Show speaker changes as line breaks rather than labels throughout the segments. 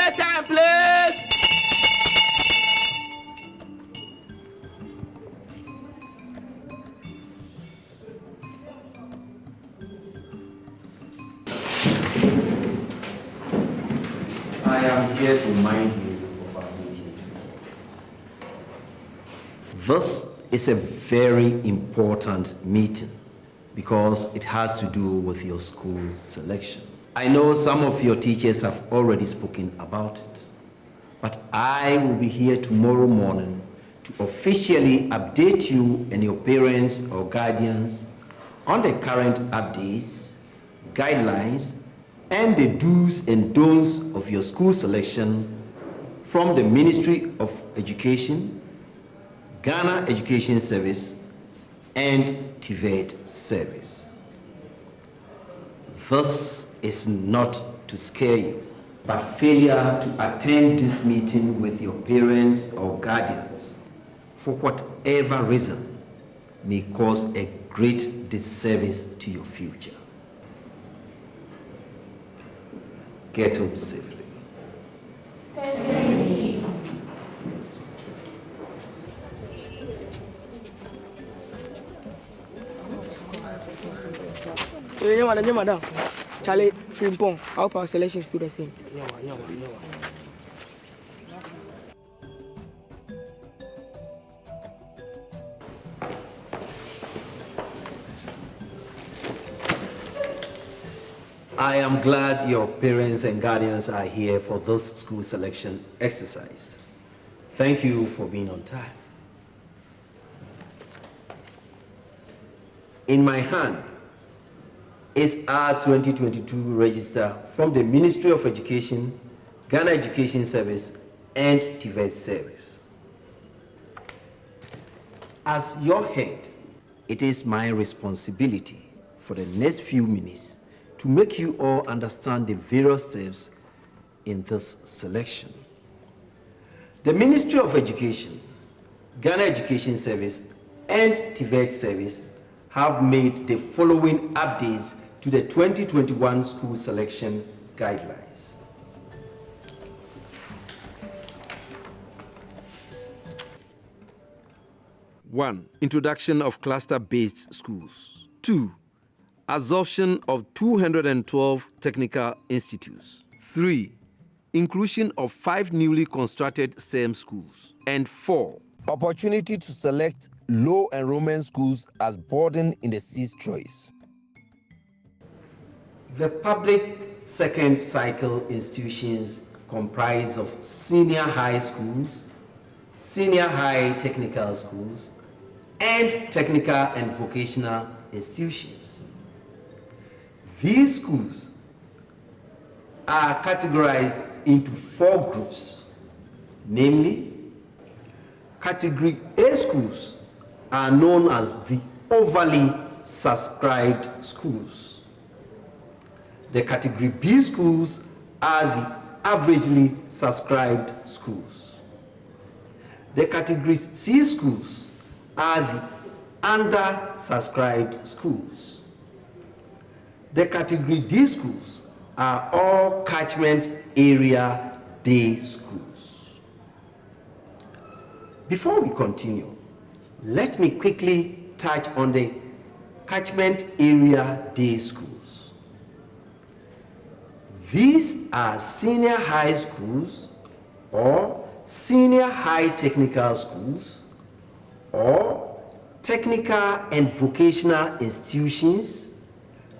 Quiet time, please.
I am here to remind you of our meeting. This is a very important meeting because it has to do with your school selection. I know some of your teachers have already spoken about it, but I will be here tomorrow morning to officially update you and your parents or guardians on the current updates, guidelines, and the do's and don'ts of your school selection from the Ministry of Education, Ghana Education Service, and TVET Service. This is not to scare you, but failure to attend this meeting with your parents or guardians, for whatever reason, may cause a great disservice to your future. Get home safely.
Madam. Charlie, Frimpong, how our selection students in?
I am glad your parents and guardians are here for this school selection exercise. Thank you for being on time. In my hand is our 2022 register from the Ministry of Education, Ghana Education Service, and TVET Service. As your head, it is my responsibility for the next few minutes to make you all understand the various steps in this selection. The Ministry of Education, Ghana Education Service, and TVET Service have made the following updates to the 2021 school selection guidelines. One, introduction of cluster-based schools. 2, absorption of 212 technical institutes. 3, inclusion of 5 newly constructed STEM schools. And 4, opportunity to select low enrollment schools as boarding in the sixth choice. The public second cycle institutions comprise of senior high schools, senior high technical schools, and technical and vocational institutions. These schools are categorized into 4 groups, namely, Category A schools are known as the overly subscribed schools. The Category B schools are the averagely subscribed schools. The Category C schools are the under-subscribed schools. The Category D schools are all catchment area day schools. Before we continue, let me quickly touch on the catchment area day schools. These are senior high schools or senior high technical schools or technical and vocational institutions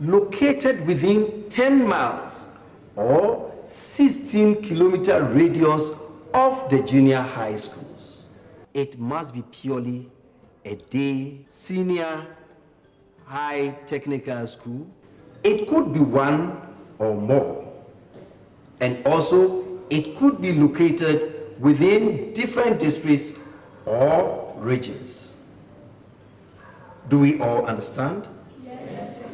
located within 10 miles or 16-kilometer radius of the junior high schools. It must be purely a day senior high technical school. It could be one or more. And also, it could be located within different districts or regions. Do we all understand?
Yes.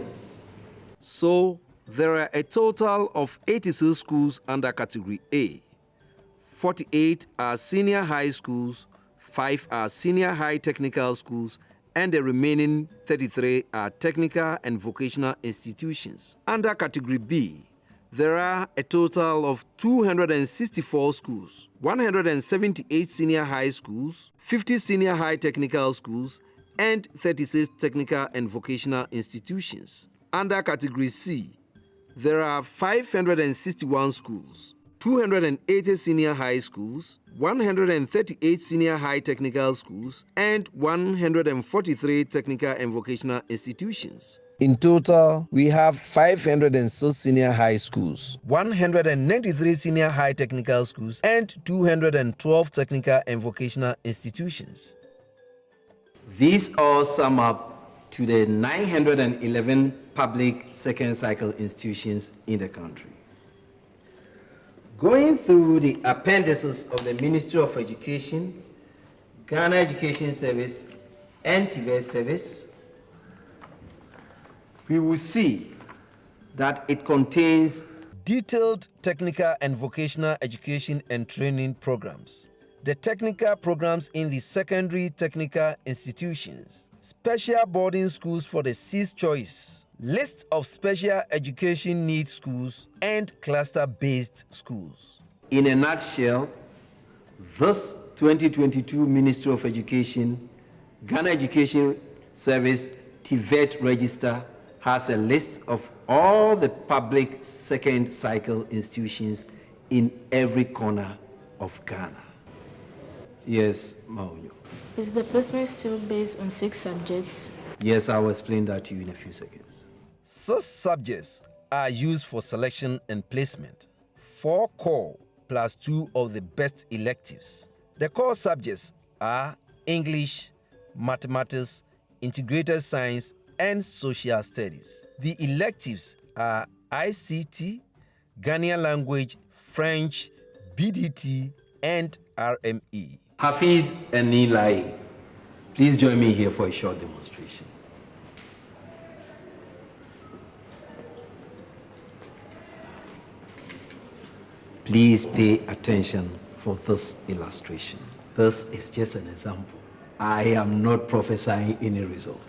So, there are a total of 86 schools under Category A. 48 are senior high schools, 5 are senior high technical schools, and the remaining 33 are technical and vocational institutions. Under Category B, There are a total of 264 schools, 178 senior high schools, 50 senior high technical schools, and 36 technical and vocational institutions. Under Category C, there are 561 schools, 280 senior high schools, 138 senior high technical schools, and 143 technical and vocational institutions.
In total, we have 506 senior high schools,
193 senior high technical schools, and 212 technical and vocational institutions. These all sum up to the 911 public second cycle institutions in the country. Going through the appendices of the Ministry of Education, Ghana Education Service, and TVET Service, we will see that it contains detailed technical and vocational education and training programs, the technical programs in the secondary technical institutions, special boarding schools for the sixth choice, list of special education needs schools, and cluster-based schools. In a nutshell, this 2022 Ministry of Education, Ghana Education Service TVET Register has a list of all the public second cycle institutions in every corner of Ghana. Yes, Maunyo.
Is the placement still based on 6 subjects?
Yes, I will explain that to you in a few seconds. 6 subjects are used for selection and placement. 4 core plus 2 of the best electives. The core subjects are English, mathematics, integrated science, and social studies. The electives are ICT, Ghanaian language, French, BDT, and RME. Hafiz and Nilai, please join me here for a short demonstration. Please pay attention for this illustration. This is just an example. I am not prophesying any result.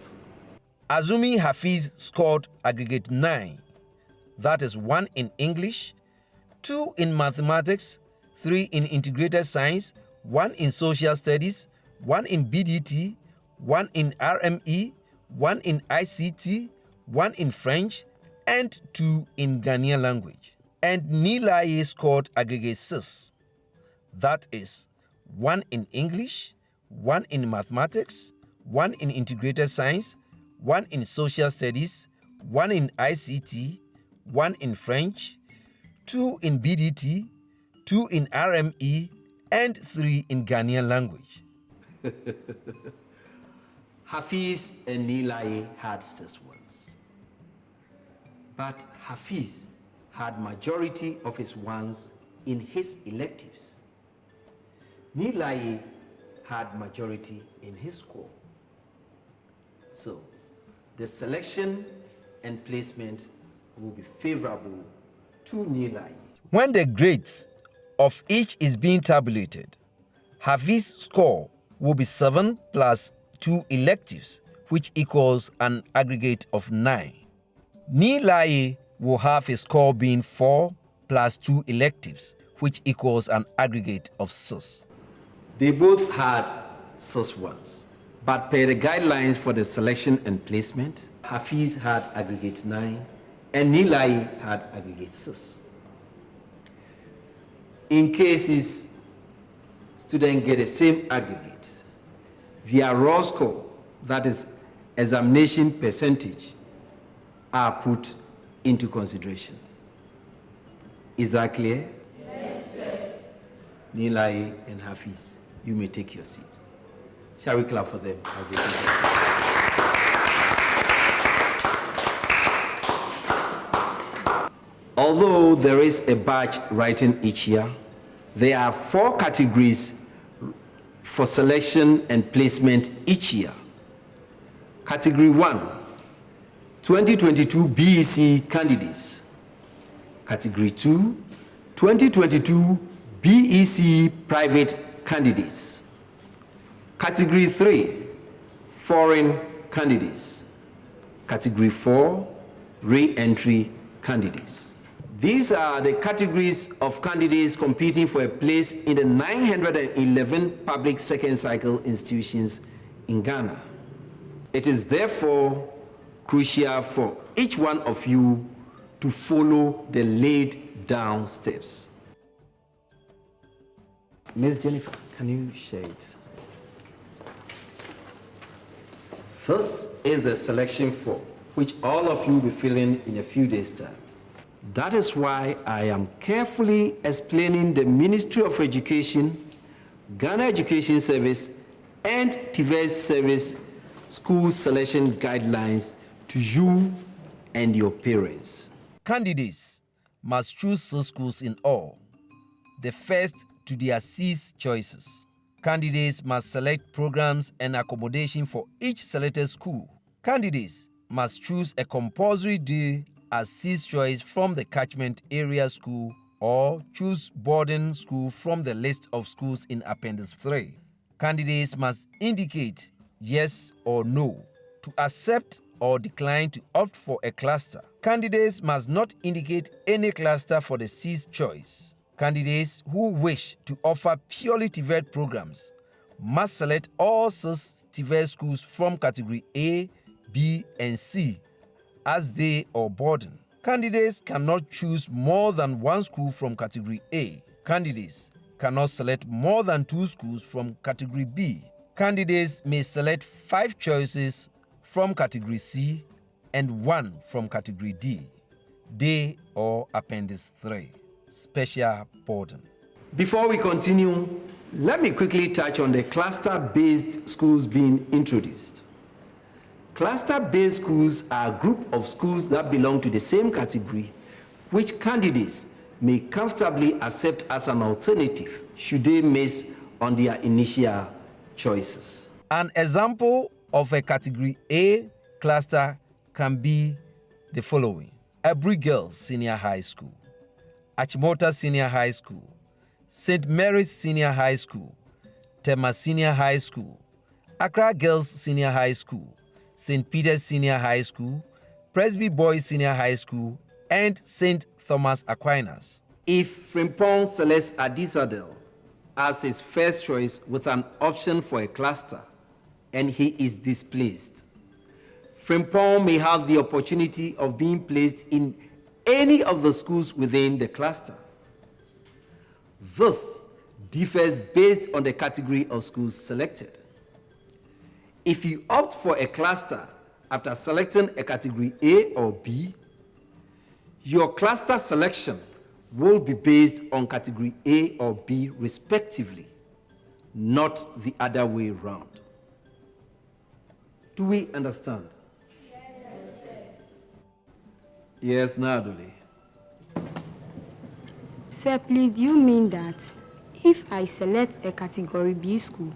Assuming Hafiz scored aggregate 9, that is 1 in English, 2 in mathematics, 3 in integrated science, 1 in social studies, 1 in BDT, 1 in RME, 1 in ICT, 1 in French, and 2 in Ghanaian language. And Nilaye scored aggregate 6, that is 1 in English, 1 in mathematics, 1 in integrated science, 1 in social studies, 1 in ICT, 1 in French, 2 in BDT, 2 in RME, and 3 in Ghanaian language. Hafiz and Nilai had 6 ones. But Hafiz had majority of his ones in his electives. Nilai had majority in his score. So, the selection and placement will be favorable to Nilai. When the grades of each is being tabulated, Hafiz score will be 7 plus 2 electives, which equals an aggregate of 9. Nilai will have his score being 4 plus 2 electives, which equals an aggregate of 6. They both had 6 ones. But per the guidelines for the selection and placement, Hafiz had aggregate 9 and Nilai had aggregate 6. In cases students get the same aggregate, their raw score, that is examination percentage, are put into consideration. Is that clear? Yes, sir. Nilai and Hafiz, you may take your seat. Shall we clap for them as they take their seat? Although there is a batch writing each year, there are 4 categories for selection and placement each year. Category 1, 2022 BEC candidates. Category 2, 2022 BEC private candidates. Category 3, foreign candidates. Category 4, re-entry candidates. These are the categories of candidates competing for a place in the 911 public second cycle institutions in Ghana. It is therefore crucial for each one of you to follow the laid down steps. Ms. Jennifer, can you share it? This is the selection form, which all of you will be filling in a few days' time. That is why I am carefully explaining the Ministry of Education, Ghana Education Service, and TVET Service school selection guidelines to you and your parents.
Candidates must choose 6 schools in all, the first to their 6 choices. Candidates must select programs and accommodation for each selected school. Candidates must choose a compulsory day as 6th choice from the catchment area school or choose boarding school from the list of schools in Appendix 3. Candidates must indicate yes or no to accept or decline to opt for a cluster. Candidates must not indicate any cluster for the 6th choice. Candidates who wish to offer purely TVET programs must select all 6 TVET schools from category A, B, and C as day or boarding. Candidates cannot choose more than 1 school from category A. Candidates cannot select more than 2 schools from category B. Candidates may select 5 choices from category C and 1 from category D, day or Appendix 3. Special boarding.
Before we continue, let me quickly touch on the cluster-based schools being introduced. Cluster-based schools are a group of schools that belong to the same category, which candidates may comfortably accept as an alternative should they miss on their initial choices.
An example of a category A cluster can be the following: Abri Girls Senior High School, Achimota Senior High School, St. Mary's Senior High School, Tema Senior High School, Accra Girls Senior High School, St. Peter's Senior High School, Presby Boys Senior High School, and St. Thomas Aquinas.
If Frimpong selects Adisadel as his first choice with an option for a cluster, and he is displaced, Frimpong may have the opportunity of being placed in any of the schools within the cluster. This differs based on the category of schools selected. If you opt for a cluster after selecting a category A or B, your cluster selection will be based on category A or B respectively, not the other way around. Do we understand?
Yes, sir.
Yes, Naduli.
Sir, please, do you mean that if I select a category B school,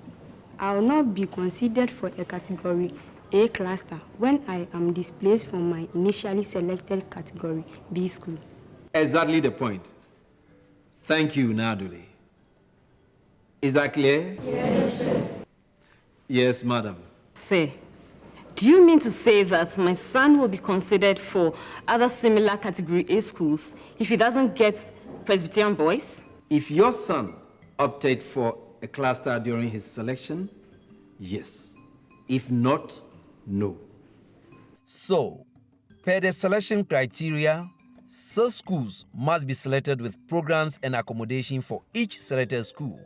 I will not be considered for a category A cluster when I am displaced from my initially selected category B school?
Exactly the point. Thank you, Naduli. Is that clear?
Yes, sir.
Yes, madam.
Say, do you mean to say that my son will be considered for other similar category A schools if he doesn't get Presbyterian Boys?
If your son opted for a cluster during his selection, yes. If not, no.
So, per the selection criteria, 6 schools must be selected with programs and accommodation for each selected school.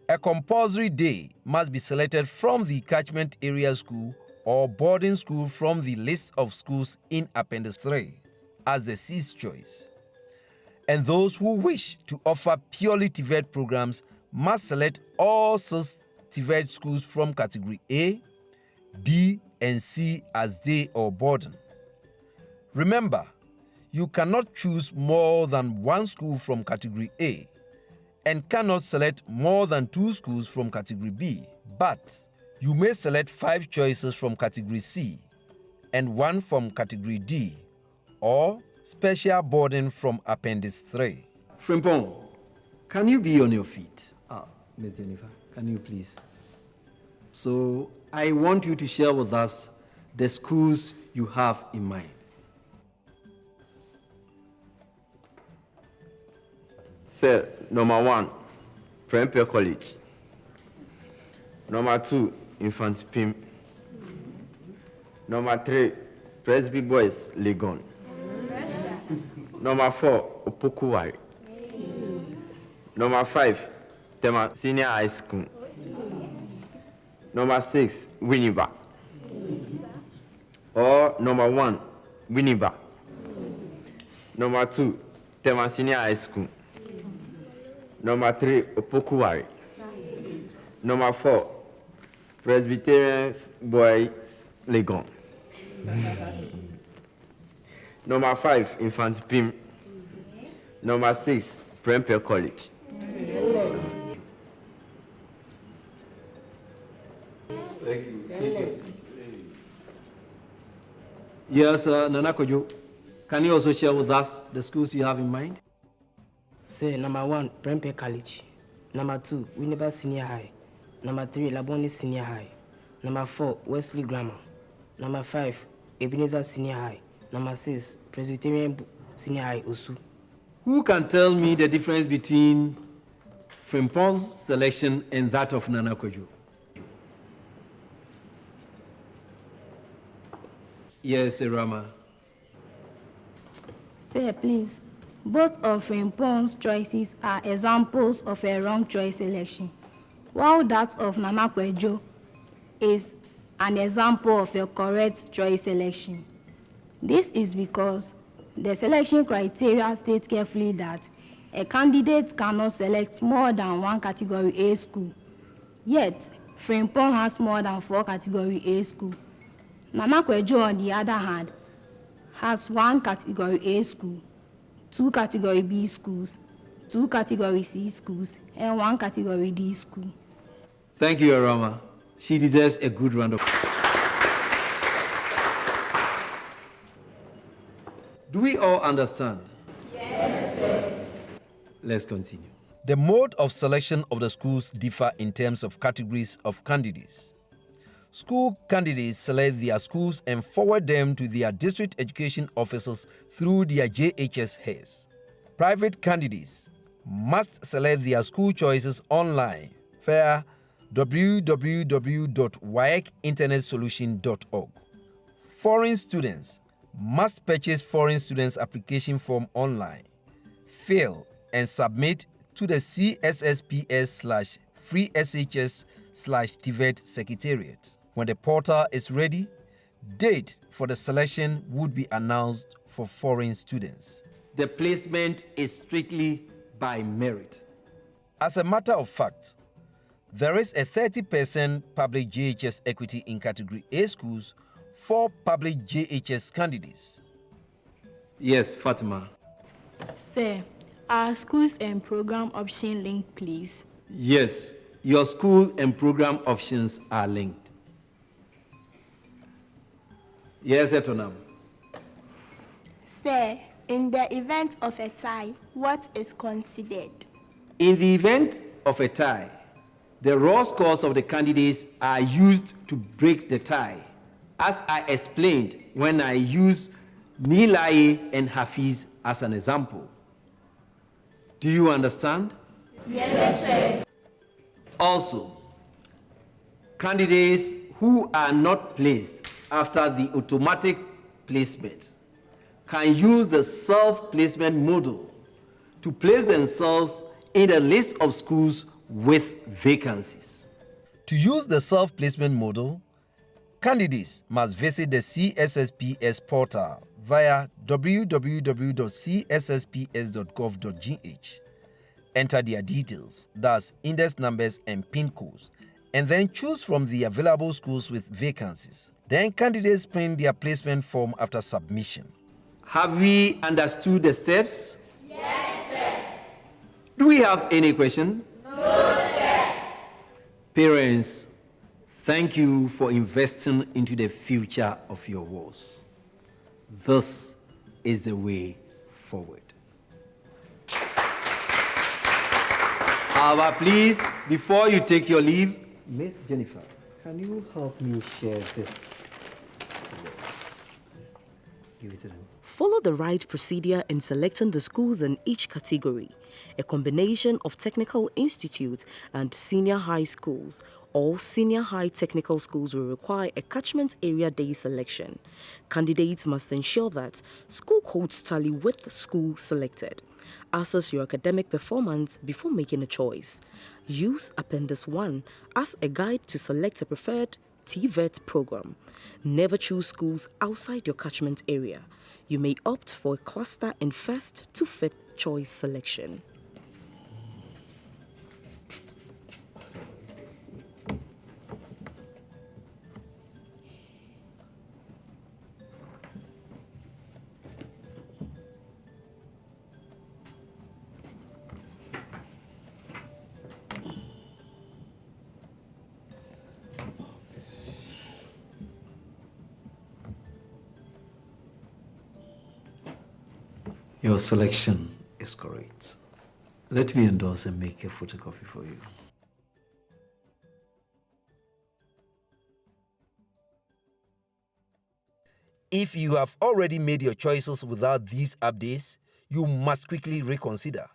A compulsory day must be selected from the catchment area school or boarding school from the list of schools in Appendix 3 as the 6th choice. And those who wish to offer purely TVET programs must select all 6 TVET schools from category A, B, and C as day or boarding. Remember, you cannot choose more than 1 school from category A and cannot select more than 2 schools from category B, but you may select 5 choices from category C and 1 from category D, or special boarding from Appendix 3.
Frimpong, can you be on your feet? Ms. Jennifer, can you please? So I want you to share with us the schools you have in mind.
Sir, number 1, Prempeh College. Number 2, Infant Pim. Number 3, Presby Boys, Legon. Number 4, Opokuwari. Number 5, Tema Senior High School. Number 6, Winneba. Or number 1, Winneba. Number 2, Tema Senior High School. Number 3, Opokuwari. Number 4, Presbyterian Boys, Legon. Number 5, Infant Pim. Number 6, Prempeh College.
Thank you. Take your seat. Yes, Nana Kojo, can you also share with us the schools you have in mind?
Say, number 1, Prempeh College. Number 2, Winneba Senior High. Number 3, Labone Senior High. Number 4, Wesley Grammar. Number 5, Ebenezer Senior High. Number 6, Presbyterian Senior High, Osu.
Who can tell me the difference between Frimpong's selection and that of Nana Kojo? Yes, Rama.
Sir, please. Both of Frimpong's choices are examples of a wrong choice selection, while that of Nana Kojo is an example of a correct choice selection. This is because the selection criteria states carefully that a candidate cannot select more than one Category A school. Yet, Frimpong has more than 4 Category A schools. Nana Kojo, on the other hand, has 1 Category A school, 2 Category B schools, 2 Category C schools, and 1 Category D school.
Thank you, Rama. She deserves a good round of applause. Do we all understand?
Yes, sir.
Let's continue.
The mode of selection of the schools differ in terms of categories of candidates. School candidates select their schools and forward them to their district education officers through their JHS heads. Private candidates must select their school choices online via www.waecinternetsolution.org. Foreign students must purchase foreign students application form online, fill and submit to the CSSPS/FreeSHS/TVET Secretariat. When the portal is ready, date for the selection would be announced for foreign students.
The placement is strictly by merit.
As a matter of fact, there is a 30% public JHS equity in Category A schools for public JHS candidates.
Yes, Fatima.
Sir, our schools and program option link, please.
Yes, your school and program options are linked. Yes, Etonam.
Sir, in the event of a tie, what is considered?
In the event of a tie, the raw scores of the candidates are used to break the tie, as I explained when I used Nilaye and Hafiz as an example. Do you understand?
Yes, sir.
Also, candidates who are not placed after the automatic placement can use the self-placement model to place themselves in a list of schools with vacancies.
To use the self-placement model, candidates must visit the CSSPS portal via www.csSPS.gov.gh, enter their details, that's index numbers and PIN codes, and then choose from the available schools with vacancies. Then candidates print their placement form after submission.
Have we understood the steps?
Yes, sir.
Do we have any question?
No, sir.
Parents, thank you for investing into the future of your wards. This is the way forward. However, please, before you take your leave, Miss Jennifer, can you help me share this? Give it to them.
Follow the right procedure in selecting the schools in each category. A combination of technical institutes and senior high schools or senior high technical schools will require a catchment area day selection. Candidates must ensure that school codes tally with the school selected. Assess your academic performance before making a choice. Use Appendix 1 as a guide to select a preferred TVET program. Never choose schools outside your catchment area. You may opt for a cluster in first to fifth choice selection.
Your selection is correct. Let me endorse and make a photocopy for you.
If you have already made your choices without these updates, you must quickly reconsider.